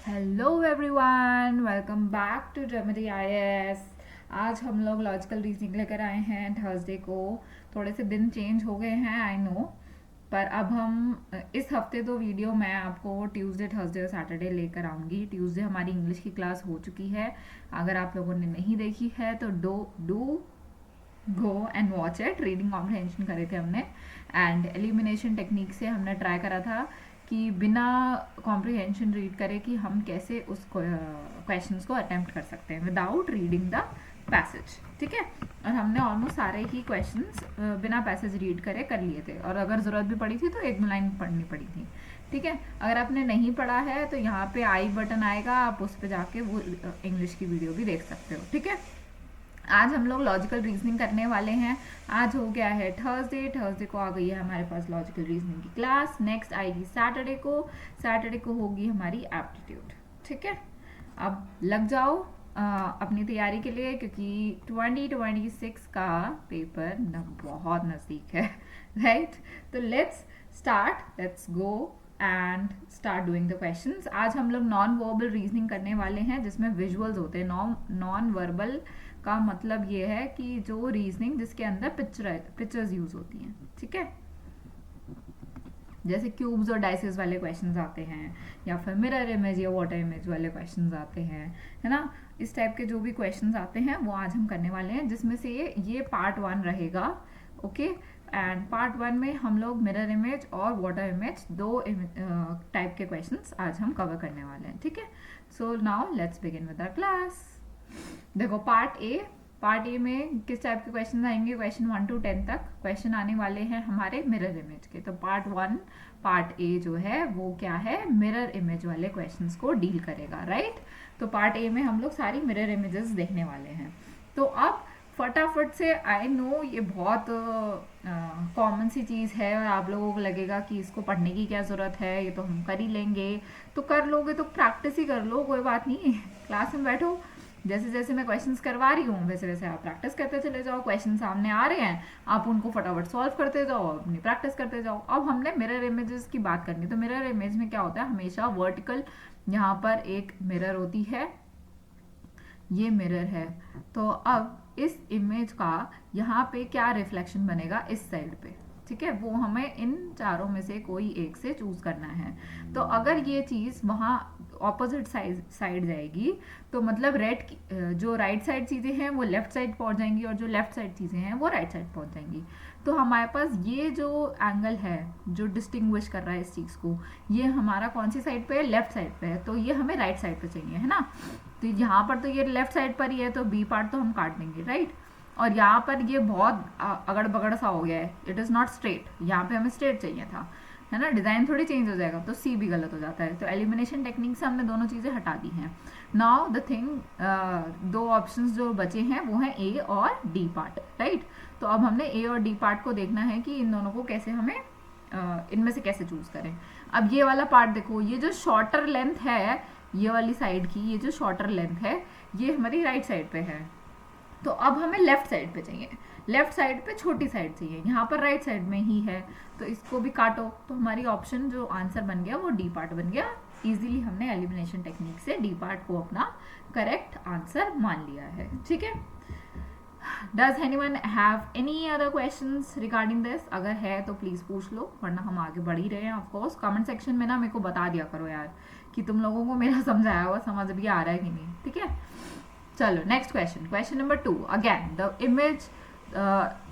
Hello everyone, welcome back to remedy IAS. आज हम लोग लॉजिकल रीजनिंग लेकर आए हैं थर्सडे को। थोड़े से दिन चेंज हो गए हैं, आई नो, पर अब हम इस हफ्ते तो वीडियो मैं आपको ट्यूसडे, थर्सडे और सैटरडे लेकर आऊँगी। ट्यूसडे हमारी इंग्लिश की क्लास हो चुकी है। अगर आप लोगों ने नहीं देखी है तो do go and watch it. Reading comprehension करे थे हमने एंड एलिमिनेशन टेक्निक से हमने ट्राई करा था कि बिना कॉम्प्रिहेंशन रीड करे कि हम कैसे उस क्वेश्चंस को अटेम्प्ट कर सकते हैं विदाउट रीडिंग द पैसेज। ठीक है, और हमने ऑलमोस्ट सारे ही क्वेश्चंस बिना पैसेज रीड करे कर लिए थे, और अगर ज़रूरत भी पड़ी थी तो एक दो लाइन पढ़नी पड़ी थी। ठीक है, अगर आपने नहीं पढ़ा है तो यहाँ पे आई बटन आएगा, आप उस पर जाके वो इंग्लिश की वीडियो भी देख सकते हो। ठीक है, आज हम लोग लॉजिकल रीजनिंग करने वाले हैं। आज हो गया है थर्सडे, थर्सडे को आ गई है हमारे पास लॉजिकल रीजनिंग की क्लास। नेक्स्ट आएगी सैटरडे को, सैटरडे को होगी हमारी एप्टीट्यूड। ठीक है, अब लग जाओ अपनी तैयारी के लिए, क्योंकि 2026 का पेपर बहुत नज़दीक है। राइट, तो let's start, let's go and start doing the questions. आज हम लोग नॉन वर्बल रीजनिंग करने वाले हैं, जिसमें विजुअल्स होते हैं। नॉन वर्बल का मतलब ये है कि जो रीजनिंग जिसके अंदर पिक्चर्स यूज होती हैं। ठीक है, जैसे क्यूब्स और डाइसेस वाले क्वेश्चंस आते हैं, या फिर मिरर इमेज या वाटर इमेज वाले क्वेश्चंस आते हैं, है ना। इस टाइप के जो भी क्वेश्चंस आते हैं वो आज हम करने वाले हैं, जिसमें से ये पार्ट 1 रहेगा। ओके, एंड पार्ट 1 में हम लोग मिरर इमेज और वाटर इमेज दो टाइप के क्वेश्चंस आज हम कवर करने वाले हैं। ठीक है, so now let's begin with our class. देखो, पार्ट ए में किस टाइप के क्वेश्चन आएंगे? क्वेश्चन 1 to 10 तक क्वेश्चन आने वाले हैं हमारे मिरर इमेज के। तो पार्ट ए जो है वो क्या है, मिरर इमेज वाले क्वेश्चंस को डील करेगा। राइट, तो पार्ट ए में हम लोग सारी मिरर इमेजेस देखने वाले हैं। तो अब फटाफट से, आई नो ये बहुत कॉमन सी चीज़ है और आप लोगों को लगेगा कि इसको पढ़ने की क्या ज़रूरत है, ये तो हम कर ही लेंगे। तो कर लोगे तो प्रैक्टिस ही कर लो, कोई बात नहीं। क्लास में बैठो, जैसे जैसे मैं क्वेश्चंस करवा रही हूँ वैसे वैसे आप प्रैक्टिस करते चले जाओ। क्वेश्चन सामने आ रहे हैं, आप उनको फटाफट सॉल्व करते जाओ, अपनी प्रैक्टिस करते जाओ। अब हमने मिरर इमेजेस की बात करनी। तो मिरर इमेज में क्या होता है, हमेशा वर्टिकल यहाँ पर एक मिरर होती है, ये मिरर है। तो अब इस इमेज का यहाँ पे क्या रिफ्लेक्शन बनेगा इस साइड पे। ठीक है, वो हमें इन चारों में से कोई एक से चूज करना है। तो अगर ये चीज वहाँ ऑपोजिट साइड जाएगी तो मतलब जो राइट साइड चीजें हैं वो लेफ्ट साइड पहुंच जाएंगी, और जो लेफ्ट साइड चीजें हैं वो राइट साइड पहुंच जाएंगी। तो हमारे पास ये जो एंगल है जो डिस्टिंग्विश कर रहा है इस चीज को, ये हमारा कौन सी साइड पे है? लेफ्ट साइड पे है। तो ये हमें राइट साइड पे चाहिए, है ना। तो यहाँ पर तो ये लेफ्ट साइड पर ही है, तो बी पार्ट तो हम काट देंगे। राइट, और यहाँ पर ये बहुत अगड़ बगड़ सा हो गया है, इट इज़ नॉट स्ट्रेट। यहाँ पे हमें स्ट्रेट चाहिए था, है ना। डिज़ाइन थोड़ी चेंज हो जाएगा, तो सी भी गलत हो जाता है। तो एलिमिनेशन टेक्निक से हमने दोनों चीज़ें हटा दी हैं। नाउ द थिंग, दो ऑप्शंस जो बचे हैं वो हैं ए और डी पार्ट। राइट, तो अब हमने ए और डी पार्ट को देखना है कि इन दोनों को कैसे हमें इनमें से कैसे चूज करें। अब ये वाला पार्ट देखो, ये जो शॉर्टर लेंथ है ये वाली साइड की, ये जो शॉर्टर लेंथ है ये हमारी राइट साइड पे है। तो अब हमें लेफ्ट साइड पे चाहिए, लेफ्ट साइड पे छोटी साइड चाहिए, यहाँ पर राइट साइड में ही है। तो इसको भी काटो, तो हमारी ऑप्शन जो आंसर बन गया वो डी पार्ट बन गया। इजीली हमने एलिमिनेशन टेक्निक से डी पार्ट को अपना करेक्ट आंसर मान लिया है। ठीक है, does anyone have any other questions regarding this? अगर है तो प्लीज पूछ लो, वरना हम आगे बढ़ ही रहे हैं। ऑफकोर्स कमेंट सेक्शन में ना मेरे को बता दिया करो यार कि तुम लोगों को मेरा समझाया हुआ समझ भी आ रहा है कि नहीं। ठीक है, चलो next question, question number 2। Again the image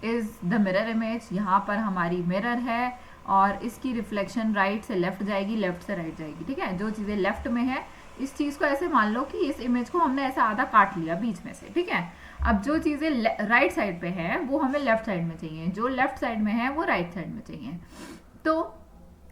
is the mirror image. यहाँ पर हमारी मिरर है और इसकी रिफ्लेक्शन राइट से लेफ्ट जाएगी, लेफ्ट से राइट जाएगी। ठीक है, जो चीज़ें लेफ्ट में है इस चीज़ को ऐसे मान लो कि इस इमेज को हमने ऐसा आधा काट लिया बीच में से। ठीक है, अब जो चीज़ें राइट साइड पे है वो हमें लेफ्ट साइड में चाहिए, जो लेफ्ट साइड में है वो राइट साइड में चाहिए। तो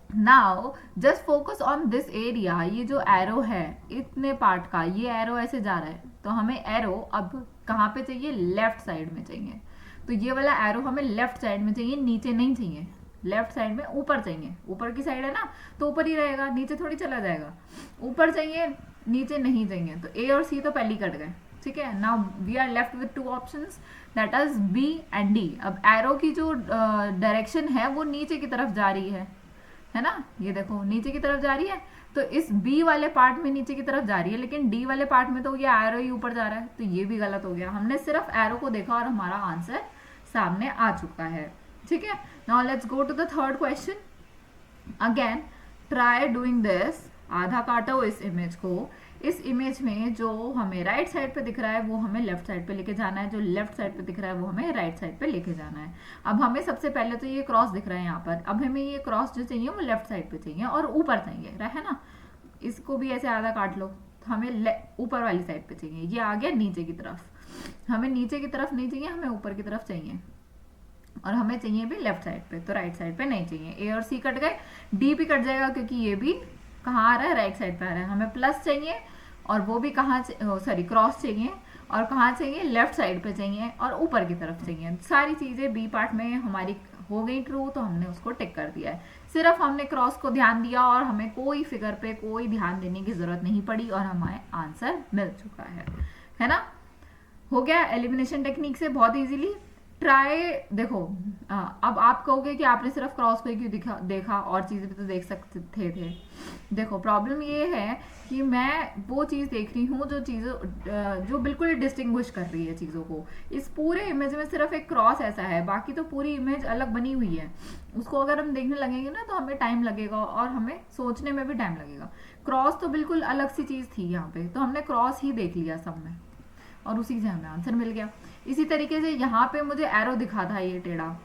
now just focus on this area. ये जो एरो है इतने पार्ट का, ये एरो ऐसे जा रहा है, तो हमें एरो अब कहाँ पे चाहिए? लेफ्ट साइड में चाहिए। तो ये वाला एरो हमें लेफ्ट साइड में चाहिए, नीचे नहीं चाहिए। लेफ्ट साइड में ऊपर चाहिए, ऊपर की साइड है ना तो ऊपर ही रहेगा, नीचे थोड़ी चला जाएगा। ऊपर चाहिए, नीचे नहीं चाहिए। तो ए और सी तो पहले कट गए। ठीक है, now we are left with two options, that is B and D. अब एरो की जो डायरेक्शन है वो नीचे की तरफ जा रही है ना, ये देखो नीचे की तरफ जा रही है। तो इस बी वाले पार्ट में नीचे की तरफ जा रही है, लेकिन डी वाले पार्ट में तो ये एरो ही ऊपर जा रहा है, तो ये भी गलत हो गया। हमने सिर्फ एरो को देखा और हमारा आंसर सामने आ चुका है। ठीक है, now let's go to the third question. Again try doing this. आधा काटो इस इमेज को। इस इमेज में जो हमें राइट साइड पे दिख रहा है वो हमें लेफ्ट साइड पे लेके जाना है, जो लेफ्ट साइड पे दिख रहा है वो हमें राइट साइड पे लेके जाना है। अब हमें सबसे पहले तो ये क्रॉस दिख रहा है यहाँ पर, अब हमें ये क्रॉस जो चाहिए वो लेफ्ट साइड पे चाहिए और ऊपर चाहिए, है ना। इसको भी ऐसे आधा काट लो, हमें ऊपर वाली साइड पे चाहिए। ये आ गया नीचे की तरफ, हमें नीचे की तरफ नहीं चाहिए, हमें ऊपर की तरफ चाहिए, और हमें चाहिए भी लेफ्ट साइड पे, तो राइट साइड पे नहीं चाहिए। ए और सी कट गए, डी भी कट जाएगा क्योंकि ये भी कहाँ आ रहा है, राइट साइड पे आ रहा है। हमें प्लस चाहिए और वो भी कहाँ, सॉरी क्रॉस चाहिए, और कहाँ चाहिए, लेफ्ट साइड पे चाहिए और ऊपर की तरफ चाहिए। सारी चीजें बी पार्ट में हमारी हो गई ट्रू, तो हमने उसको टिक कर दिया है। सिर्फ हमने क्रॉस को ध्यान दिया और हमें कोई फिगर पे कोई ध्यान देने की जरूरत नहीं पड़ी और हमें आंसर मिल चुका है ना। हो गया एलिमिनेशन टेक्निक से बहुत इजीली। ट्राई देखो, अब आप कहोगे कि आपने सिर्फ क्रॉस को क्यों देखा और चीजें भी तो देख सकते थे। देखो प्रॉब्लम ये है कि मैं वो चीज देख रही हूँ जो बिल्कुल डिस्टिंग्विश कर रही है चीजों को। इस पूरे इमेज में सिर्फ एक क्रॉस ऐसा है, बाकी तो पूरी इमेज अलग बनी हुई है। उसको अगर हम देखने लगेंगे ना तो हमें टाइम लगेगा और हमें सोचने में भी टाइम लगेगा। क्रॉस तो बिल्कुल अलग सी चीज थी यहाँ पे, तो हमने क्रॉस ही देख लिया सब में और उसी से हमें आंसर मिल गया। इसी तरीके से यहाँ पे मुझे एरो दिखा था ये टेढ़ा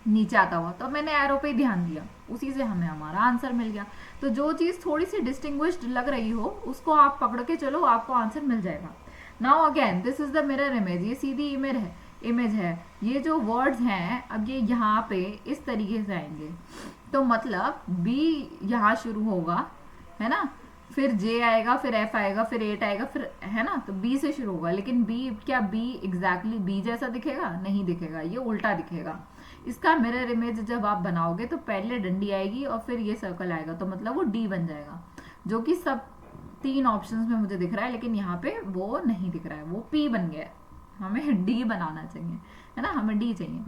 नीचे आता हुआ, तो मैंने एरो पे ध्यान दिया, उसी से हमें हमारा आंसर मिल गया। तो जो चीज थोड़ी सी डिस्टिंग्विश्ड लग रही हो उसको आप पकड़ के चलो, आपको आंसर मिल जाएगा। Now again this is the mirror image, ये सीधी इमेज है। ये जो वर्ड्स हैं अब ये यहाँ पे इस तरीके से आएंगे, तो मतलब बी यहाँ शुरू होगा, है ना, फिर जे आएगा, फिर एफ आएगा, फिर एट आएगा, फिर, है ना, तो बी से शुरू होगा। लेकिन बी क्या बी एग्जैक्टली बी जैसा दिखेगा? नहीं दिखेगा, ये उल्टा दिखेगा। इसका मिरर इमेज जब आप बनाओगे तो पहले डंडी आएगी और फिर ये सर्कल आएगा, तो मतलब वो डी बन जाएगा, जो कि सब 3 ऑप्शंस में मुझे दिख रहा है, लेकिन यहाँ पे वो नहीं दिख रहा है, वो पी बन गया है। हमें डी बनाना चाहिए, है ना, हमें डी चाहिए।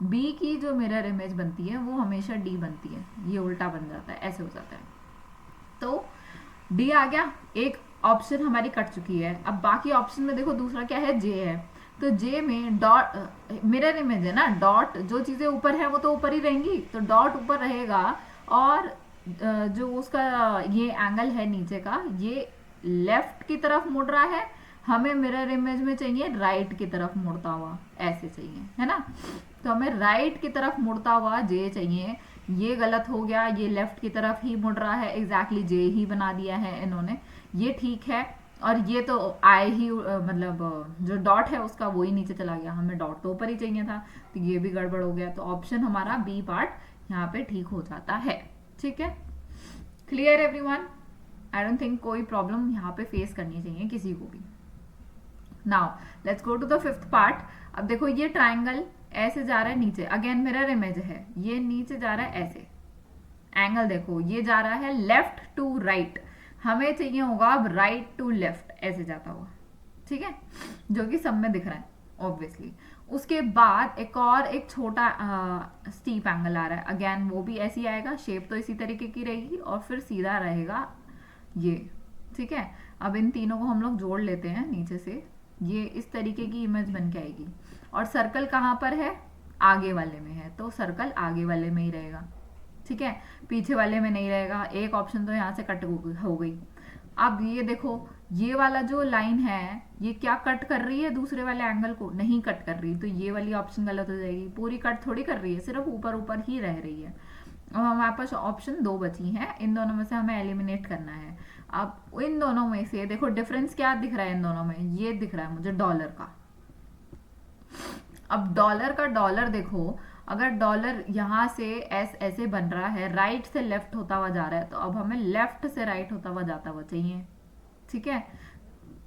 बी की जो मिरर इमेज बनती है वो हमेशा डी बनती है, ये उल्टा बन जाता है, ऐसे हो जाता है। तो डी आ गया, एक ऑप्शन हमारी कट चुकी है। अब बाकी ऑप्शन में देखो दूसरा क्या है, जे है। तो जे में डॉट मिरर इमेज है ना, डॉट जो चीजें ऊपर है वो तो ऊपर ही रहेंगी, तो डॉट ऊपर रहेगा और जो उसका ये एंगल है नीचे का ये लेफ्ट की तरफ मुड़ रहा है। हमें मिरर इमेज में चाहिए राइट की तरफ मुड़ता हुआ, ऐसे चाहिए, है ना। तो हमें राइट की तरफ मुड़ता हुआ जे चाहिए। ये गलत हो गया, ये लेफ्ट की तरफ ही मुड़ रहा है, एग्जैक्टली जे ही बना दिया है इन्होंने, ये ठीक है। और ये तो आए ही मतलब जो डॉट है उसका वो ही नीचे चला गया, हमें डॉट तो ऊपर ही चाहिए था, तो ये भी गड़बड़ हो गया। तो ऑप्शन हमारा बी पार्ट यहाँ पे ठीक हो जाता है। ठीक है, clear everyone? I don't think कोई प्रॉब्लम यहाँ पे फेस करनी चाहिए किसी को भी। Now let's go to the 5th part. अब देखो ये ट्राइंगल ऐसे जा रहा है नीचे, अगेन मिरर इमेज है, ये नीचे जा रहा है ऐसे, एंगल देखो ये जा रहा है लेफ्ट टू राइट, हमें चाहिए होगा अब राइट टू लेफ्ट, ऐसे जाता हुआ, ठीक है, जो कि सब में दिख रहा है ऑब्वियसली। उसके बाद एक छोटा स्टीप एंगल आ रहा है, अगेन वो भी ऐसी आएगा, शेप तो इसी तरीके की रहेगी और फिर सीधा रहेगा ये। ठीक है, अब इन तीनों को हम लोग जोड़ लेते हैं नीचे से, ये इस तरीके की इमेज बन के आएगी। और सर्कल कहाँ पर है? आगे वाले में है, तो सर्कल आगे वाले में ही रहेगा। ठीक है, पीछे वाले में नहीं रहेगा। एक ऑप्शन तो यहाँ से कट हो गई। अब ये देखो ये वाला जो लाइन है ये क्या कट कर रही है? दूसरे वाले एंगल को नहीं कट कर रही, तो ये वाली ऑप्शन गलत हो जाएगी। पूरी कट थोड़ी कर रही है, सिर्फ ऊपर ऊपर ही रह रही है। अब हमारे पास ऑप्शन 2 बची हैं, इन दोनों में से हमें एलिमिनेट करना है। अब इन दोनों में से देखो डिफरेंस क्या दिख रहा है इन दोनों में, ये दिख रहा है मुझे डॉलर का। अब डॉलर का डॉलर देखो, अगर डॉलर यहाँ से ऐसे बन रहा है, राइट से लेफ्ट होता हुआ जा रहा है, तो अब हमें लेफ्ट से राइट होता हुआ जाता हुआ चाहिए। ठीक है,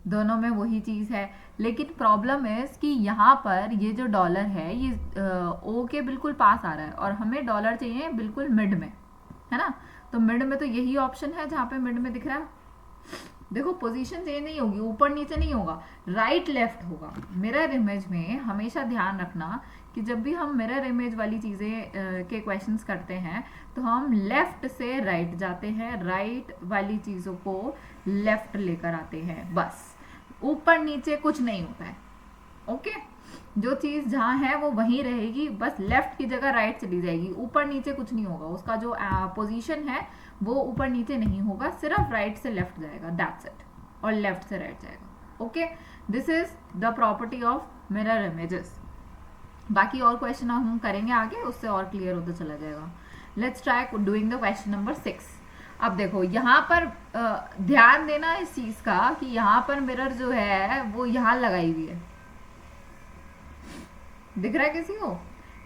दोनों में वही चीज है, लेकिन प्रॉब्लम है कि यहाँ पर ये जो डॉलर है ये ओ के बिल्कुल पास आ रहा है और हमें डॉलर चाहिए बिल्कुल मिड में, है ना। तो मिड में तो यही ऑप्शन है जहाँ पे मिड में दिख रहा है। देखो पोजीशन चेंज नहीं होगी, ऊपर नीचे नहीं होगा, राइट लेफ्ट होगा। मिरर इमेज में हमेशा ध्यान रखना कि जब भी हम मिरर इमेज वाली चीज़ें के क्वेश्चंस करते हैं तो हम लेफ्ट से राइट जाते हैं, राइट वाली चीज़ों को लेफ्ट लेकर आते हैं, बस ऊपर नीचे कुछ नहीं होता है। ओके, जो चीज़ जहाँ है वो वहीं रहेगी, बस लेफ्ट की जगह राइट चली जाएगी, ऊपर नीचे कुछ नहीं होगा, उसका जो पोजीशन है वो ऊपर नीचे नहीं होगा, सिर्फ राइट से लेफ्ट जाएगा, दैट्स इट, और लेफ्ट से राइट जाएगा। Okay, this is the property of mirror images. बाकी और क्वेश्चन हम करेंगे आगे, उससे और क्लियर होता चला जाएगा। Let's try doing the question number 6। अब देखो यहाँ पर ध्यान देना इस चीज का कि यहाँ पर मिरर जो है वो यहाँ लगाई हुई है, दिख रहा है किसी को?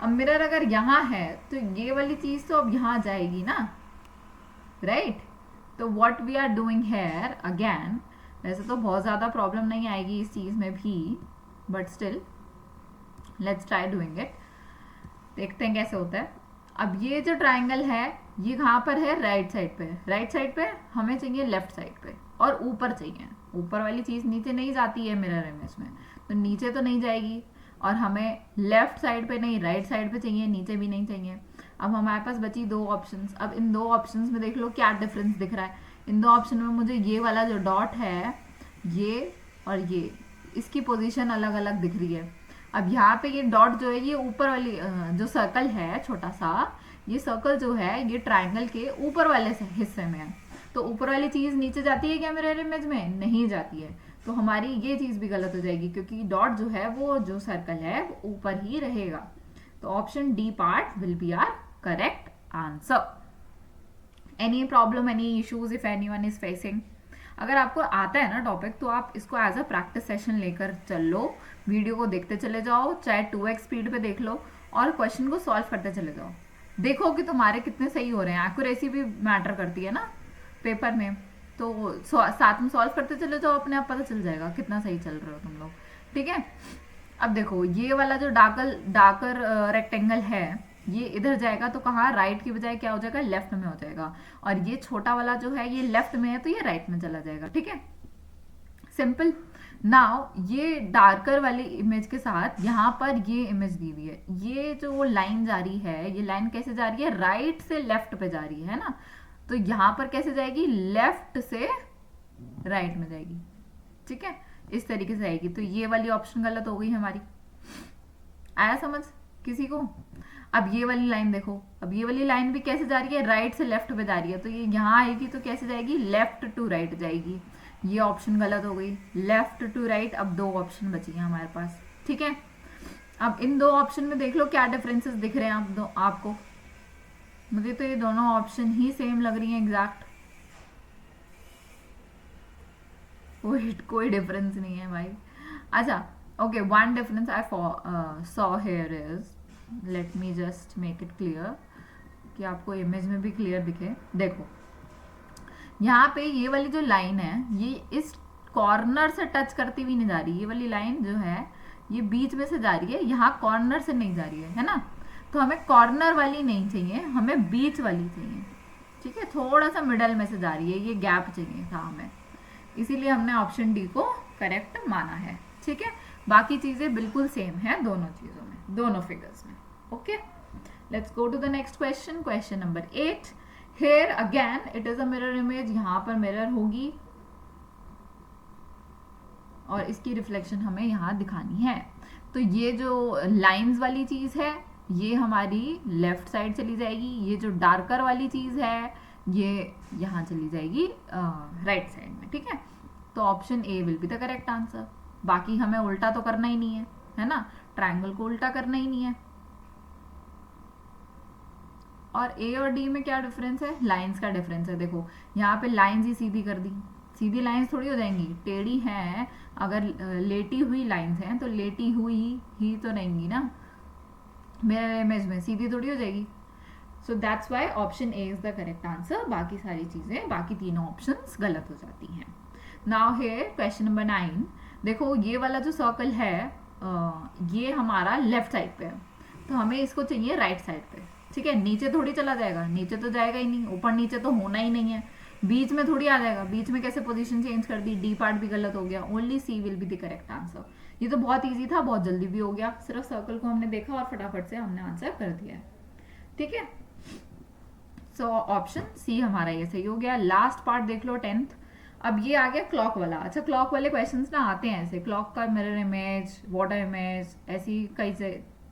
अब मिरर अगर यहाँ है तो ये वाली चीज तो अब यहाँ जाएगी ना, राइट? तो what we are doing here again, वैसे तो बहुत ज्यादा प्रॉब्लम नहीं आएगी इस चीज में भी, but still let's try doing it, देखते हैं कैसे होता है। अब ये जो ट्राइंगल है ये कहाँ पर है? राइट साइड पे। राइट साइड पे हमें चाहिए लेफ्ट साइड पे, और ऊपर चाहिए, ऊपर वाली चीज नीचे नहीं जाती है मिरर इमेज में, तो नीचे तो नहीं जाएगी, और हमें लेफ्ट साइड पे नहीं राइट साइड पे चाहिए, नीचे भी नहीं चाहिए। अब हमारे पास बची दो ऑप्शंस। अब इन दो ऑप्शंस में देख लो क्या डिफरेंस दिख रहा है। इन दो ऑप्शन में मुझे ये वाला जो डॉट है ये और ये, इसकी पोजीशन अलग अलग दिख रही है। अब यहाँ पे ये डॉट जो है ये ऊपर वाली जो सर्कल है छोटा सा, ये सर्कल जो है ये ट्राइंगल के ऊपर वाले हिस्से में है, तो ऊपर वाली चीज नीचे जाती है क्या मिरर इमेज में? नहीं जाती है, तो हमारी ये चीज भी गलत हो जाएगी, क्योंकि डॉट जो है वो जो सर्कल है वो ऊपर ही रहेगा। तो option D part will be our correct answer. Any problem, any issues if anyone is facing? अगर आपको आता है ना टॉपिक तो आप इसको एज अ प्रैक्टिस सेशन लेकर चल लो, वीडियो को देखते चले जाओ, चाहे 2x स्पीड पे देख लो, और क्वेश्चन को सॉल्व करते चले जाओ। देखो कि तुम्हारे कितने सही हो रहे हैं, एक्यूरेसी भी मैटर करती है ना पेपर में, तो साथ में सॉल्व करते चले जाओ, अपने आप पता चल जाएगा कितना सही चल रहे हो तुम लोग। ठीक है, अब देखो ये वाला जो डार्कर रेक्टेंगल है ये इधर जाएगा, तो कहाँ? राइट की बजाय क्या हो जाएगा? लेफ्ट में हो जाएगा, और ये छोटा वाला जो है ये लेफ्ट में है तो ये राइट में चला जाएगा। ठीक है, सिंपल। नाउ ये डार्कर वाली इमेज के साथ यहाँ पर ये इमेज दी हुई है, ये जो लाइन जा रही है ये लाइन कैसे जा रही है? राइट से लेफ्ट पे जा रही है ना, तो यहाँ पर कैसे जाएगी? लेफ्ट से राइट में जाएगी। ठीक है, इस तरीके से आएगी, तो ये वाली ऑप्शन गलत हो गई हमारी। आया समझ किसी को? अब ये वाली लाइन देखो, अब ये वाली लाइन भी कैसे जा रही है? राइट से लेफ्ट पे जा रही है, तो ये यहाँ आएगी तो कैसे जाएगी? लेफ्ट टू राइट जाएगी। ये ऑप्शन गलत हो गई, लेफ्ट टू राइट। अब दो ऑप्शन बची हैं हमारे पास। ठीक है, अब इन दो ऑप्शन में देख लो क्या डिफरेंसेस दिख रहे हैं आपको। मुझे तो ये दोनों ऑप्शन ही सेम लग रही हैं एग्जैक्ट, कोई डिफरेंस नहीं है भाई। अच्छा okay, one difference I saw here is, let me just make it clear कि आपको इमेज में भी क्लियर दिखे। देखो यहाँ पे ये वाली जो लाइन है ये इस कॉर्नर से टच करती हुई नहीं जा रही, ये वाली लाइन जो है ये बीच में से जा रही है, यहाँ कॉर्नर से नहीं जा रही है ना, तो हमें कॉर्नर वाली नहीं चाहिए, हमें बीच वाली चाहिए। ठीक है, थोड़ा सा मिडल में से जा रही है, ये गैप चाहिए था हमें, इसीलिए हमने ऑप्शन डी को करेक्ट माना है। ठीक है, बाकी चीजें बिल्कुल सेम है दोनों चीजों में, दोनों फिगर्स में। Okay, let's go to the next question, question number 8। Here again it is a mirror image, यहाँ पर मिरर होगी और इसकी रिफ्लेक्शन हमें यहाँ दिखानी है। तो ये जो लाइंस वाली चीज है ये हमारी लेफ्ट साइड चली जाएगी, ये जो डार्कर वाली चीज है ये यहाँ चली जाएगी राइट साइड में। ठीक है, तो option A will be the correct answer. बाकी हमें उल्टा तो करना ही नहीं है ना, ट्रायंगल को उल्टा करना ही नहीं है। और ए और डी में क्या डिफरेंस है? लाइंस का डिफरेंस है। देखो यहाँ पे लाइंस ही सीधी कर दी, सीधी लाइंस थोड़ी हो जाएंगी, टेढ़ी हैं। अगर लेटी हुई लाइंस हैं तो लेटी हुई ही तो रहेंगी ना, मेरे इमेज में सीधी थोड़ी हो जाएगी। So that's why option A is the correct answer. बाकी सारी चीजें, बाकी तीनों ऑप्शंस गलत हो जाती हैं। Now here question number 9। देखो ये वाला जो सर्कल है ये हमारा लेफ्ट साइड पे है, तो हमें इसको चाहिए राइट साइड पे। ठीक है, नीचे थोड़ी चला जाएगा, नीचे तो जाएगा ही नहीं, ऊपर नीचे तो होना ही नहीं है, बीच में थोड़ी आ जाएगा, बीच में कैसे पोजीशन चेंज कर दी, डी पार्ट भी गलत हो गया, only C will be the correct answer. ये तो बहुत इजी था, बहुत जल्दी भी हो गया, सिर्फ सर्कल को हमने देखा और फटाफट से हमने आंसर कर दिया है। ठीक है, सो ऑप्शन सी हमारा ये सही हो गया। लास्ट पार्ट देख लो 10th। अब ये आ गया क्लॉक वाला। अच्छा, क्लॉक वाले क्वेश्चंस ना आते हैं ऐसे, क्लॉक का मिरर इमेज, वाटर इमेज, ऐसी कई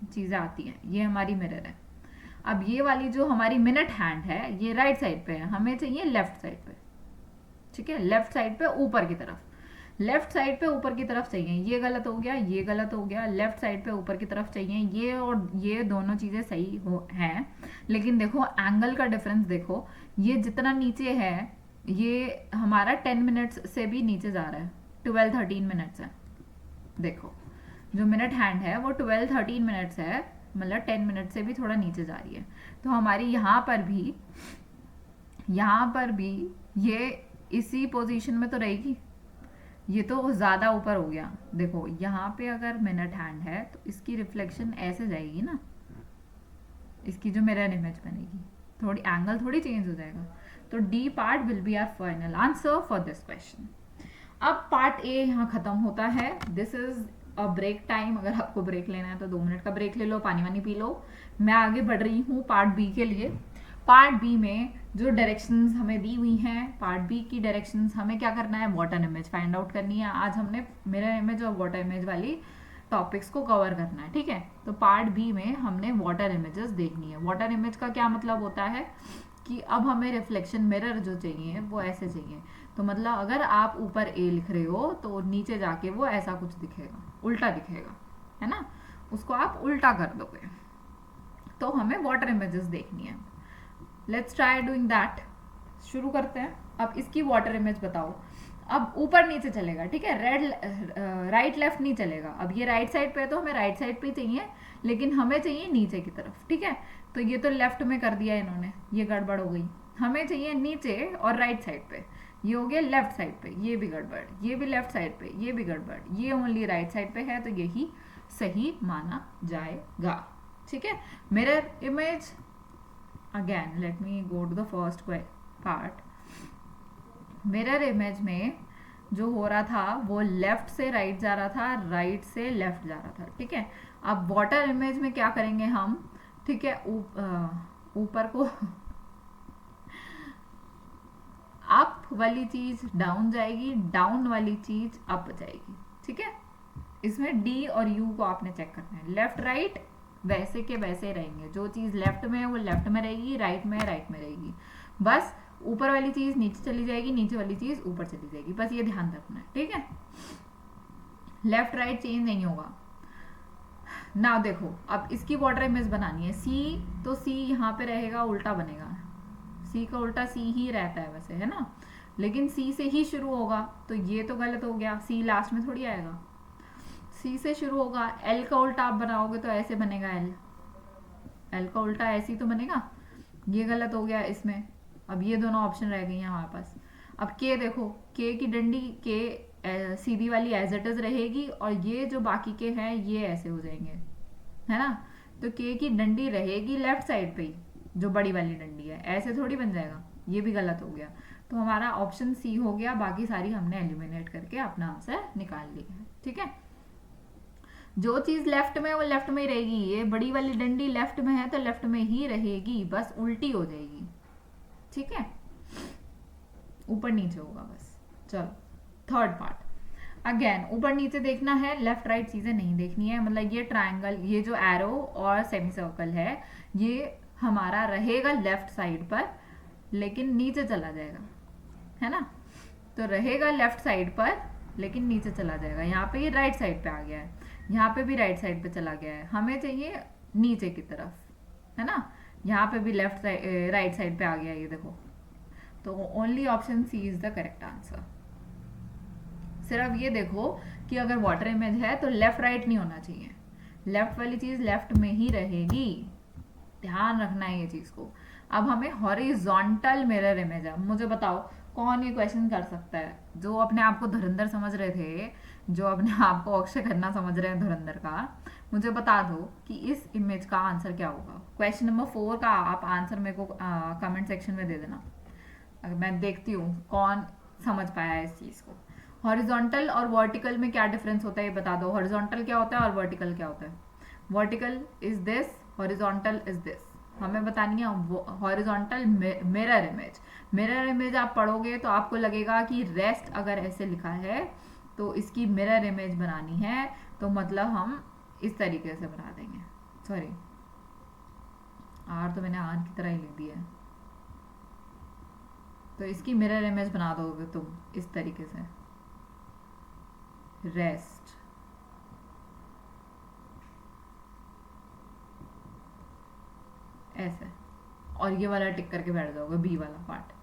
चीजें आती हैं। ये हमारी मिरर है। अब ये वाली जो हमारी मिनट हैंड है ये राइट साइड पे है, हमें चाहिए लेफ्ट साइड पे। ठीक है, लेफ्ट साइड पे ऊपर की तरफ, लेफ्ट साइड पे ऊपर की तरफ चाहिए। ये गलत हो गया, ये गलत हो गया, लेफ्ट साइड पे ऊपर की तरफ चाहिए। ये और ये दोनों चीजें सही हो हैं, लेकिन देखो एंगल का डिफरेंस देखो, ये जितना नीचे है ये हमारा 10 मिनट्स से भी नीचे जा रहा है, 12-13 मिनट्स है। देखो जो मिनट हैंड है वो 12-13 मिनट्स है, मतलब 10 मिनट से भी थोड़ा नीचे जा रही है। तो हमारी यहाँ पर भी ये इसी पोजीशन में तो रहेगी। ये तो ज्यादा ऊपर हो गया। देखो यहाँ पे अगर मिनट हैंड है तो इसकी रिफ्लेक्शन ऐसे जाएगी ना, इसकी जो मिरर इमेज बनेगी, थोड़ी एंगल थोड़ी चेंज हो जाएगा। तो D part will be our final answer for this question. अब पार्ट ए यहाँ खत्म होता है। This is a break time. अगर आपको ब्रेक लेना है तो 2 मिनट का ब्रेक ले लो, पानी वानी पी लो। मैं आगे बढ़ रही हूँ पार्ट बी के लिए। पार्ट बी में जो डायरेक्शंस हमें दी हुई हैं, पार्ट बी की डायरेक्शंस हमें क्या करना है, वाटर इमेज फाइंड आउट करनी है। आज हमने मिरर इमेज और वाटर इमेज वाली टॉपिक्स को कवर करना है। ठीक है, तो पार्ट बी में हमने वाटर इमेजेस देखनी है। वाटर इमेज का क्या मतलब होता है कि अब हमें रिफ्लेक्शन मिरर जो चाहिए वो ऐसे चाहिए। तो मतलब अगर आप ऊपर ए लिख रहे हो तो नीचे जाके वो ऐसा कुछ दिखेगा, उल्टा दिखेगा, है ना, उसको आप उल्टा कर दोगे। तो हमें वाटर इमेजेस देखनी है। Let's try doing that. शुरू करते हैं। अब इसकी वाटर इमेज बताओ। अब ऊपर नीचे चलेगा, ठीक है, राइट लेफ्ट नहीं चलेगा। अब ये राइट साइड पे है तो हमें राइट साइड पे चाहिए, लेकिन हमें चाहिए नीचे की तरफ। ठीक है, तो ये तो लेफ्ट में कर दिया इन्होंने, ये गड़बड़ हो गई। हमें चाहिए नीचे और राइट साइड पे। ये हो गया लेफ्ट साइड पे, ये भी गड़बड़, ये भी लेफ्ट साइड पे, ये भी गड़बड़, ये ओनली राइट साइड पे है, तो यही सही माना जाएगा। ठीक है, mirror image again, let me go to the first part. Mirror image में जो हो रहा था वो लेफ्ट से राइट जा रहा था, राइट से लेफ्ट जा रहा था। ठीक है, अब वाटर इमेज में क्या करेंगे हम, ठीक है, ऊपर को अप वाली चीज डाउन जाएगी, डाउन वाली चीज अप जाएगी। ठीक है, इसमें डी और यू को आपने चेक करना है। लेफ्ट राइट वैसे के वैसे रहेंगे, जो चीज लेफ्ट में है वो लेफ्ट में रहेगी, राइट में है राइट में रहेगी। बस ऊपर वाली चीज नीचे चली जाएगी, नीचे वाली चीज ऊपर चली जाएगी, बस ये ध्यान रखना है। ठीक है, लेफ्ट राइट चेंज नहीं होगा ना। देखो अब इसकी वाटर इमेज बनानी है। सी, तो सी यहाँ पे रहेगा, उल्टा बनेगा। सी का उल्टा सी ही रहता है वैसे, है ना, लेकिन सी से ही शुरू होगा, तो ये तो गलत हो गया। सी लास्ट में थोड़ी आएगा, सी से शुरू होगा। एल का उल्टा आप बनाओगे तो ऐसे बनेगा, एल का उल्टा ऐसे ही तो बनेगा, ये गलत हो गया इसमें। अब ये दोनों ऑप्शन रह गई हैं हमारे पास। अब के देखो, के की डंडी, के सीधी वाली एज इट इज रहेगी, और ये जो बाकी के हैं ये ऐसे हो जाएंगे, है ना। तो के की डंडी रहेगी लेफ्ट साइड पे ही, जो बड़ी वाली डंडी है, ऐसे थोड़ी बन जाएगा, ये भी गलत हो गया। तो हमारा ऑप्शन सी हो गया। बाकी सारी हमने एलिमिनेट करके अपना आंसर निकाल लिया है। ठीक है, जो चीज लेफ्ट में है वो लेफ्ट में ही रहेगी। ये बड़ी वाली डंडी लेफ्ट में है तो लेफ्ट में ही रहेगी, बस उल्टी हो जाएगी। ठीक है, ऊपर नीचे होगा बस। चलो थर्ड पार्ट, अगेन ऊपर नीचे देखना है, लेफ्ट राइट चीजें नहीं देखनी है। मतलब ये ट्रायंगल, ये जो एरो और सेमी सर्कल है, ये हमारा रहेगा लेफ्ट साइड पर, लेकिन नीचे चला जाएगा, है ना। तो रहेगा लेफ्ट साइड पर लेकिन नीचे चला जाएगा। यहाँ पे ये राइट साइड पे आ गया है, यहाँ पे भी राइट साइड पे चला गया है। हमें चाहिए नीचे की तरफ, है ना। यहाँ पे भी लेफ्ट साइड राइट साइड पे आ गया, ये देखो। तो only option C is the correct answer. सिर्फ ये देखो कि अगर वाटर इमेज है तो लेफ्ट राइट नहीं होना चाहिए, लेफ्ट वाली चीज लेफ्ट में ही रहेगी, ध्यान रखना है ये चीज को। अब हमें हॉरिजॉन्टल मिरर इमेज है। मुझे बताओ कौन ये क्वेश्चन कर सकता है? जो अपने आप को धुरंधर समझ रहे थे, जो अपने आप को अक्षय खन्ना समझ रहे हैं धुरंधर का, मुझे बता दो कि इस इमेज का आंसर क्या होगा। क्वेश्चन नंबर 4 का आप आंसर मेरे को कमेंट सेक्शन में दे देना। अगर मैं देखती हूँ कौन समझ पाया है इस चीज को। हॉरिजॉन्टल और वर्टिकल में क्या डिफरेंस होता है ये बता दो। हॉरिजॉन्टल क्या होता है और वर्टिकल क्या होता है? Vertical is this, horizontal is this. हमें बतानी है horizontal mirror image. Mirror image आप पढ़ोगे तो आपको लगेगा कि रेस्ट अगर ऐसे लिखा है तो इसकी मिरर इमेज बनानी है, तो मतलब हम इस तरीके से बना देंगे। सॉरी, आर तो मैंने आर की तरह ही लिख दिया है। तो इसकी मिरर इमेज बना दोगे तुम इस तरीके से, रेस्ट। ऐसे, और ये वाला टिक करके बैठ जाओगे बी वाला पार्ट।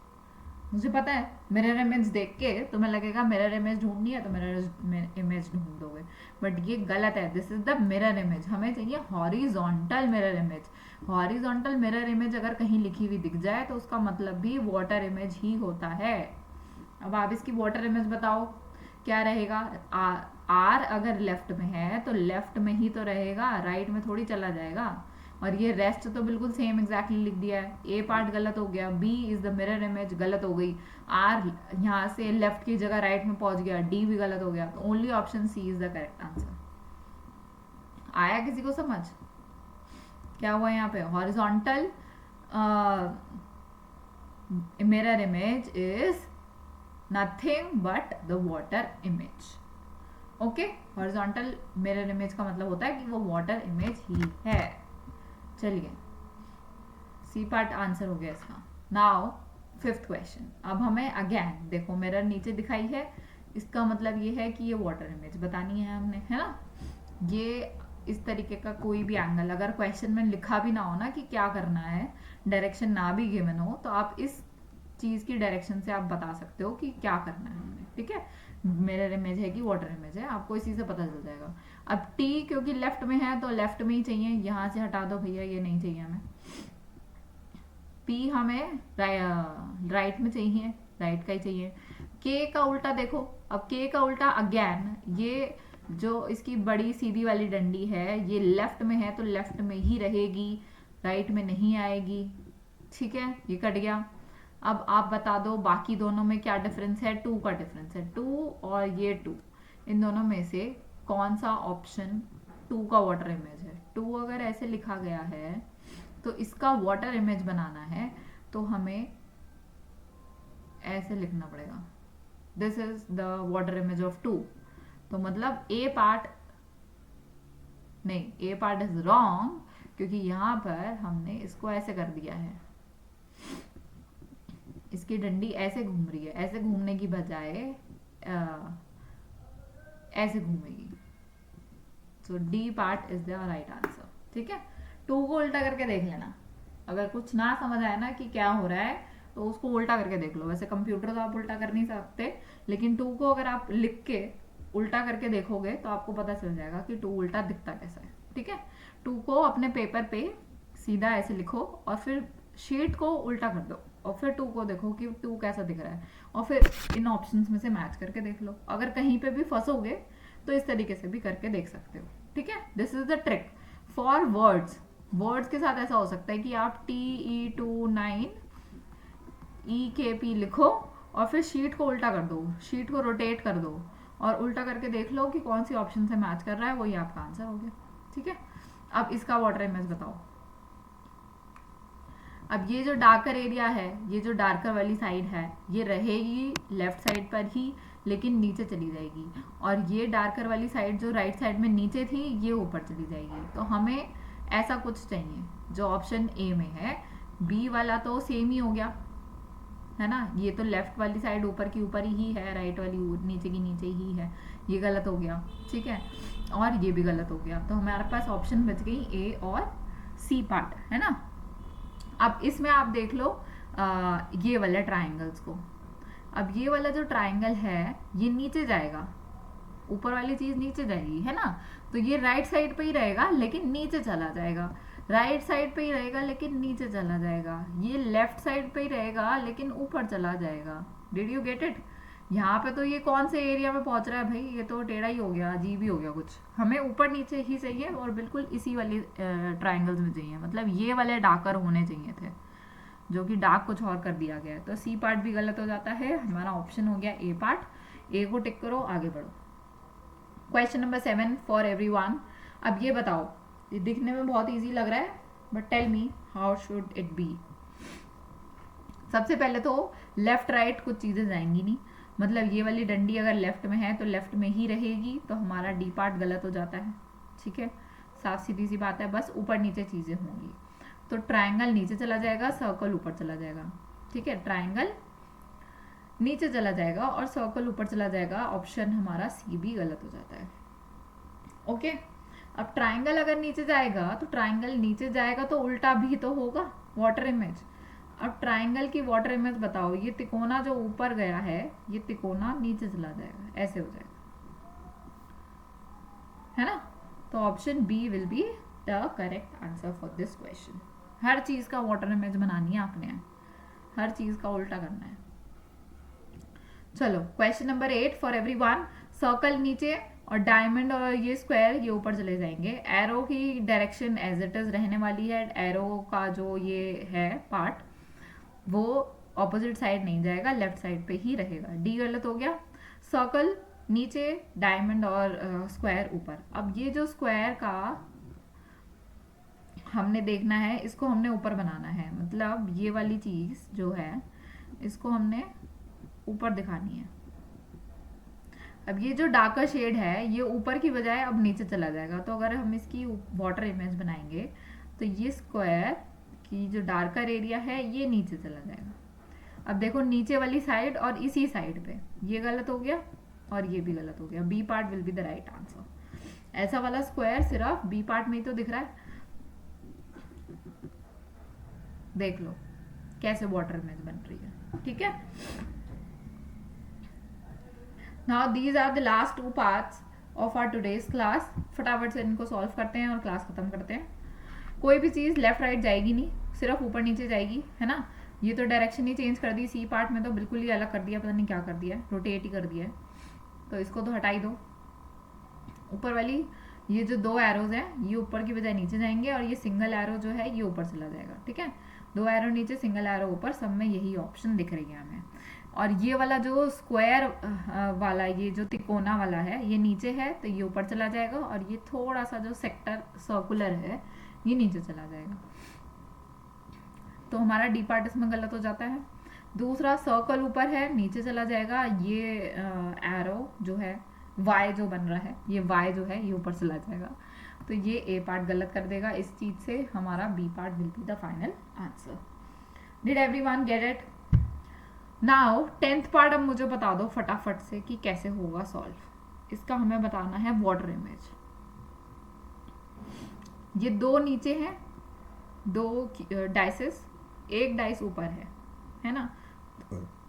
मुझे पता है मिरर इमेज देख के तुम्हें लगेगा मिरर इमेज ढूंढनी है तो मिरर इमेज ढूंढ दोगे, बट ये गलत है। This is the mirror image, हमें चाहिए horizontal mirror image. Horizontal mirror image अगर कहीं लिखी हुई दिख जाए तो उसका मतलब भी वाटर इमेज ही होता है। अब आप इसकी वाटर इमेज बताओ क्या रहेगा। आर अगर लेफ्ट में है तो लेफ्ट में ही तो रहेगा, राइट में थोड़ी चला जाएगा। और ये रेस्ट तो बिल्कुल सेम एग्जैक्टली लिख दिया है। ए पार्ट गलत हो गया, B is the mirror image गलत हो गई, आर यहाँ से लेफ्ट की जगह राइट में पहुंच गया, डी भी गलत हो गया। तो only option C is the correct answer. आया किसी को समझ क्या हुआ यहाँ पे? Horizontal mirror image is nothing but the water image. Okay, horizontal mirror image का मतलब होता है कि वो वाटर इमेज ही है। चलिए, सी पार्ट आंसर हो गया इसका। Now fifth question. अब हमें अगेन देखो मिरर नीचे दिखाई है, इसका मतलब ये है कि ये वाटर इमेज बतानी है हमने, है ना। ये इस तरीके का कोई भी एंगल अगर क्वेश्चन में लिखा भी ना हो ना कि क्या करना है, डायरेक्शन ना भी गिवन हो, तो आप इस चीज की डायरेक्शन से आप बता सकते हो कि क्या करना है हमें। ठीक है, मिरर इमेज है कि वाटर इमेज है, आपको इसी से पता चल जाएगा। अब टी क्योंकि लेफ्ट में है तो लेफ्ट में ही चाहिए, यहां से हटा दो भैया, ये नहीं चाहिए हमें। पी हमें राइट में चाहिए, राइट का ही चाहिए। के का उल्टा देखो, अब के का उल्टा अगेन, ये जो इसकी बड़ी सीधी वाली डंडी है ये लेफ्ट में है तो लेफ्ट में ही रहेगी, राइट में नहीं आएगी। ठीक है, ये कट गया। अब आप बता दो बाकी दोनों में क्या डिफरेंस है। टू का डिफरेंस है, टू और ये टू, इन दोनों में से कौन सा ऑप्शन टू का वाटर इमेज है। टू अगर ऐसे लिखा गया है तो इसका वाटर इमेज बनाना है तो हमें ऐसे लिखना पड़ेगा, this is the water image of two. तो मतलब ए पार्ट नहीं, ए पार्ट इज रॉन्ग, क्योंकि यहां पर हमने इसको ऐसे कर दिया है, इसकी डंडी ऐसे घूम रही है, ऐसे घूमने की बजाय ऐसे घूमेगी। So D part is the right answer. ठीक है, टू को उल्टा करके देख लेना, अगर कुछ ना समझ आए ना कि क्या हो रहा है तो उसको उल्टा करके देख लो। वैसे कंप्यूटर तो आप उल्टा कर नहीं सकते, लेकिन टू को अगर आप लिख के उल्टा करके देखोगे तो आपको पता चल जाएगा कि टू उल्टा दिखता कैसा है। ठीक है, टू को अपने पेपर पे सीधा ऐसे लिखो और फिर शीट को उल्टा कर दो और फिर टू को देखो कि टू कैसा दिख रहा है, और फिर इन ऑप्शंस में से मैच करके देख लो। अगर कहीं पे भी फंसोगे तो इस तरीके से भी करके देख सकते हो। ठीक है, this is the trick for words. Words के साथ ऐसा हो सकता है कि आप TE29 EKP लिखो और फिर शीट को उल्टा कर दो, शीट को रोटेट कर दो और उल्टा करके देख लो कि कौन सी ऑप्शन से मैच कर रहा है, वही आपका आंसर हो गया। ठीक है, अब इसका वाटर इमेज बताओ। अब ये जो डार्कर एरिया है, ये जो डार्कर वाली साइड है, ये रहेगी लेफ्ट साइड पर ही लेकिन नीचे चली जाएगी, और ये डार्कर वाली साइड जो राइट साइड में नीचे थी ये ऊपर चली जाएगी। तो हमें ऐसा कुछ चाहिए जो ऑप्शन ए में है। बी वाला तो सेम ही हो गया है ना, ये तो लेफ्ट वाली साइड ऊपर की ऊपर ही है, राइट वाली नीचे की नीचे ही है, ये गलत हो गया। ठीक है, और ये भी गलत हो गया। तो हमारे पास ऑप्शन बच गई ए और सी पार्ट, है ना। अब इसमें आप देख लो ये वाले ट्राइंगल्स को। अब ये वाला जो ट्राइंगल है ये नीचे जाएगा, ऊपर वाली चीज नीचे जाएगी, है ना। तो ये राइट साइड पे ही रहेगा लेकिन नीचे चला जाएगा, राइट साइड पे ही रहेगा लेकिन नीचे चला जाएगा। ये लेफ्ट साइड पे ही रहेगा लेकिन ऊपर चला जाएगा। Did you get it? यहाँ पे तो ये कौन से एरिया में पहुंच रहा है भाई, ये तो टेढ़ा ही हो गया, अजीब ही हो गया कुछ। हमें ऊपर नीचे ही चाहिए और बिल्कुल इसी वाली ट्राइंगल्स में चाहिए, मतलब ये वाले डार्कर होने चाहिए थे। जो कि डार्क कुछ और कर दिया गया है। तो सी पार्ट भी गलत हो जाता है, हमारा ऑप्शन हो गया ए पार्ट। ए को टिक करो, आगे बढ़ो। Question number 7 for everyone. अब ये बताओ, ये दिखने में बहुत इजी लग रहा है, but tell me how should it be. सबसे पहले तो लेफ्ट राइट कुछ चीजें जाएंगी नहीं, मतलब ये वाली डंडी अगर लेफ्ट में है तो लेफ्ट में ही रहेगी, तो हमारा डी पार्ट गलत हो जाता है। ठीक है, साफ सीधी सी बात है, बस ऊपर नीचे चीजें होंगी। तो ट्रायंगल नीचे चला जाएगा, सर्कल ऊपर चला जाएगा। ठीक है, ट्रायंगल नीचे चला जाएगा और सर्कल ऊपर चला जाएगा। ऑप्शन हमारा सी भी गलत हो जाता है। ओके, अब ट्रायंगल अगर नीचे जाएगा तो ट्रायंगल नीचे जाएगा तो उल्टा भी तो होगा, वाटर इमेज। अब ट्रायंगल की वाटर इमेज बताओ, ये तिकोना जो ऊपर गया है, ये तिकोना नीचे चला जाएगा, ऐसे हो जाएगा, है ना। तो option B will be the correct answer for this question. हर चीज का वाटर इमेज बनानी है आपने, हर चीज का उल्टा करना है। चलो question number 8 for everyone. Circle नीचे और डायमंड और ये स्क्वायर ये ऊपर चले जाएंगे। एरो की डायरेक्शन एज इट इज रहने वाली है। एरो का जो ये है पार्ट वो ऑपोजिट साइड नहीं जाएगा, लेफ्ट साइड पे ही रहेगा। डी गलत हो गया। सर्कल नीचे, डायमंड और स्क्वायर ऊपर। अब ये जो स्क्वायर का हमने देखना है, इसको हमने ऊपर बनाना है, मतलब ये वाली चीज जो है इसको हमने ऊपर दिखानी है। अब ये जो डार्कर शेड है ये ऊपर की बजाय अब नीचे चला जाएगा। तो अगर हम इसकी वाटर इमेज बनाएंगे तो ये स्क्वायर की जो डार्कर एरिया है ये नीचे चला जाएगा। अब देखो नीचे वाली साइड और इसी साइड पे ये गलत हो गया और ये भी गलत हो गया। B part will be the right answer. ऐसा वाला स्क्वायर सिर्फ बी पार्ट में ही तो दिख रहा है। देख लो कैसे वाटर इमेज बन रही है। ठीक है, now these are the last 2 parts of our today's class. फटाफट से इनको सॉल्व करते हैं और क्लास खत्म करते हैं। कोई भी चीज लेफ्ट राइट जाएगी नहीं, सिर्फ ऊपर नीचे जाएगी, है ना। ये तो डायरेक्शन ही चेंज कर दी, सी पार्ट में तो बिल्कुल ही अलग कर दिया, पता नहीं क्या कर दिया है, रोटेट ही कर दिया है। तो इसको तो हटा ही दो। ऊपर वाली ये जो 2 एरोज हैं ये ऊपर की बजाय नीचे जाएंगे और ये सिंगल एरो जो है ये ऊपर चला जाएगा। ठीक है, 2 एरो नीचे, सिंगल एरो ऊपर, सब में यही ऑप्शन दिख रही है हमें। और ये वाला जो स्क्वायर वाला, ये जो तिकोना वाला है ये नीचे है तो ये ऊपर चला जाएगा, और ये थोड़ा सा जो सेक्टर सर्कुलर है ये नीचे चला जाएगा। तो हमारा डी पार्ट इसमें गलत हो जाता है। दूसरा, सर्कल ऊपर है नीचे चला जाएगा। ये एरो जो है वाई जो बन रहा है, ये वाई जो है ये ऊपर चला जाएगा। तो ये ए पार्ट गलत कर देगा। इस चीज से हमारा B part will be the final answer. Did everyone get it? Now 10th part अब मुझे बता दो फटाफट से कि कैसे होगा सॉल्व। इसका हमें बताना है वाटर इमेज। ये 2 नीचे हैं, 2 डाइसेस, 1 डाइस ऊपर है ना।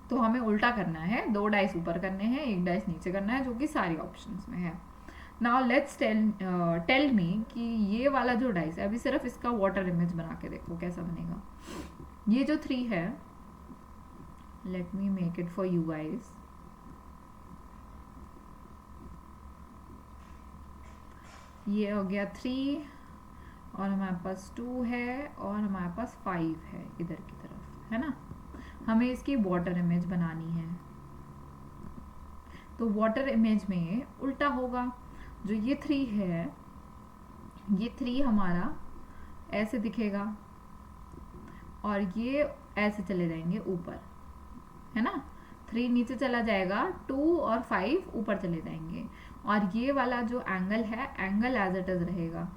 तो हमें उल्टा करना है, 2 डाइस ऊपर करने हैं, 1 डाइस नीचे करना है, जो कि सारी ऑप्शंस में है। नाउ लेट्स टेल मी कि ये वाला जो डाइस है, अभी सिर्फ इसका वाटर इमेज बना के देखो कैसा बनेगा। ये जो 3 है, let me make it for you guys. ये हो गया 3 और हमारे पास 2 है और हमारे पास 5 है इधर की तरफ, है ना। हमें इसकी वाटर इमेज बनानी है। तो वाटर इमेज में उल्टा होगा। जो ये 3 है, ये 3 हमारा ऐसे दिखेगा और ये ऐसे चले जाएंगे ऊपर, है ना। 3 नीचे चला जाएगा, 2 और 5 ऊपर चले जाएंगे, और ये वाला जो एंगल है, एंगल एज इट इज रहेगा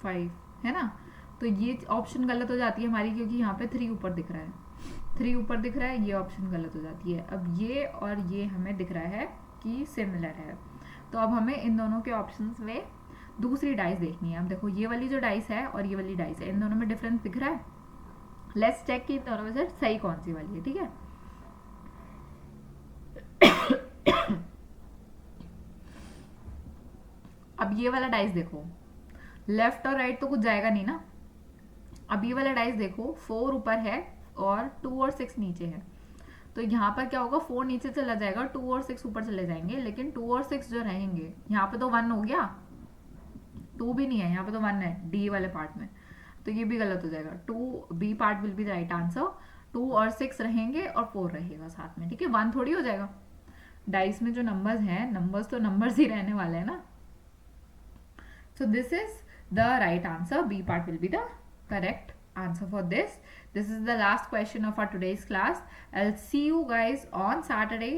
5, है ना। तो ये ऑप्शन गलत हो जाती है हमारी, क्योंकि यहाँ पे 3 ऊपर दिख रहा है, 3 ऊपर दिख रहा है, ये ऑप्शन गलत हो जाती है। अब ये और ये हमें दिख रहा है कि सिमिलर है। तो अब हमें इन दोनों के ऑप्शंस में दूसरी डाइस देखनी है। अब देखो ये वाली जो डाइस है और ये वाली डाइस है, इन दोनों में डिफरेंस दिख रहा है। लेट्स चेक कि इन दोनों में से सही कौन सी वाली है। ठीक है, अब ये वाला डाइस देखो, लेफ्ट और राइट तो कुछ जाएगा नहीं ना। अब ये वाला डाइस देखो, 4 ऊपर है और 2 और 6 नीचे है। तो यहाँ पर क्या होगा, 4 नीचे चला जाएगा, 2 और 6 ऊपर चले जाएंगे, लेकिन 2 और 6 जो रहेंगे, यहाँ पे तो 1 हो गया, 2 भी नहीं है, यहाँ पे तो 1 है डी वाले पार्ट में। तो ये भी गलत हो जाएगा। 2 B part will be the right answer. 2 और 6 रहेंगे और 4 रहेगा साथ में, ठीक है। 1 थोड़ी हो जाएगा। डाइस में जो नंबर्स हैं, नंबर्स तो नंबर्स ही रहने वाले हैं ना। So this is the right answer. B part will be the correct answer for this. This is the last question of our today's class. I'll see you guys on Saturday.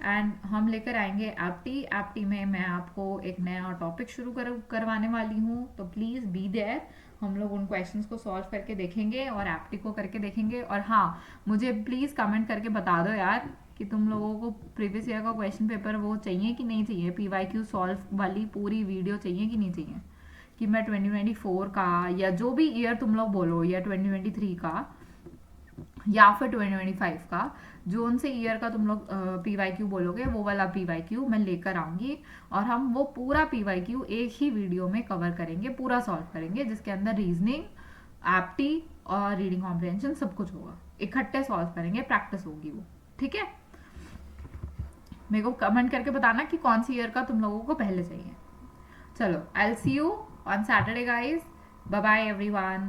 And हम लेकर आएंगे एप्टी में मैं आपको एक नया topic शुरू करवाने वाली हूँ, तो प्लीज़ बी देयर। हम लोग उन क्वेश्चंस को सॉल्व करके देखेंगे और एप्टी को करके देखेंगे। और हाँ, मुझे प्लीज़ कमेंट करके बता दो यार कि तुम लोगों को प्रीवियस ईयर का क्वेश्चन पेपर वो चाहिए कि नहीं चाहिए, PYQ सॉल्व वाली पूरी वीडियो चाहिए कि नहीं चाहिए, कि मैं 2024 का या जो भी ईयर तुम लोग बोलो, या 2023 का या फिर 2025 का, जोन से ईयर का तुम लोग PYQ बोलोगे वो वाला PYQ मैं लेकर आऊंगी और हम वो पूरा PYQ एक ही वीडियो में कवर करेंगे, पूरा सॉल्व करेंगे, जिसके अंदर रीजनिंग, एप्टी और रीडिंग कॉम्प्रिहेंशन सब कुछ होगा, इकट्ठे सॉल्व करेंगे, प्रैक्टिस होगी वो, ठीक है। मेरे को कमेंट करके बताना कि कौन सी ईयर का तुम लोगों को पहले चाहिए। चलो, I will see you on Saturday, guys. Bye bye, everyone.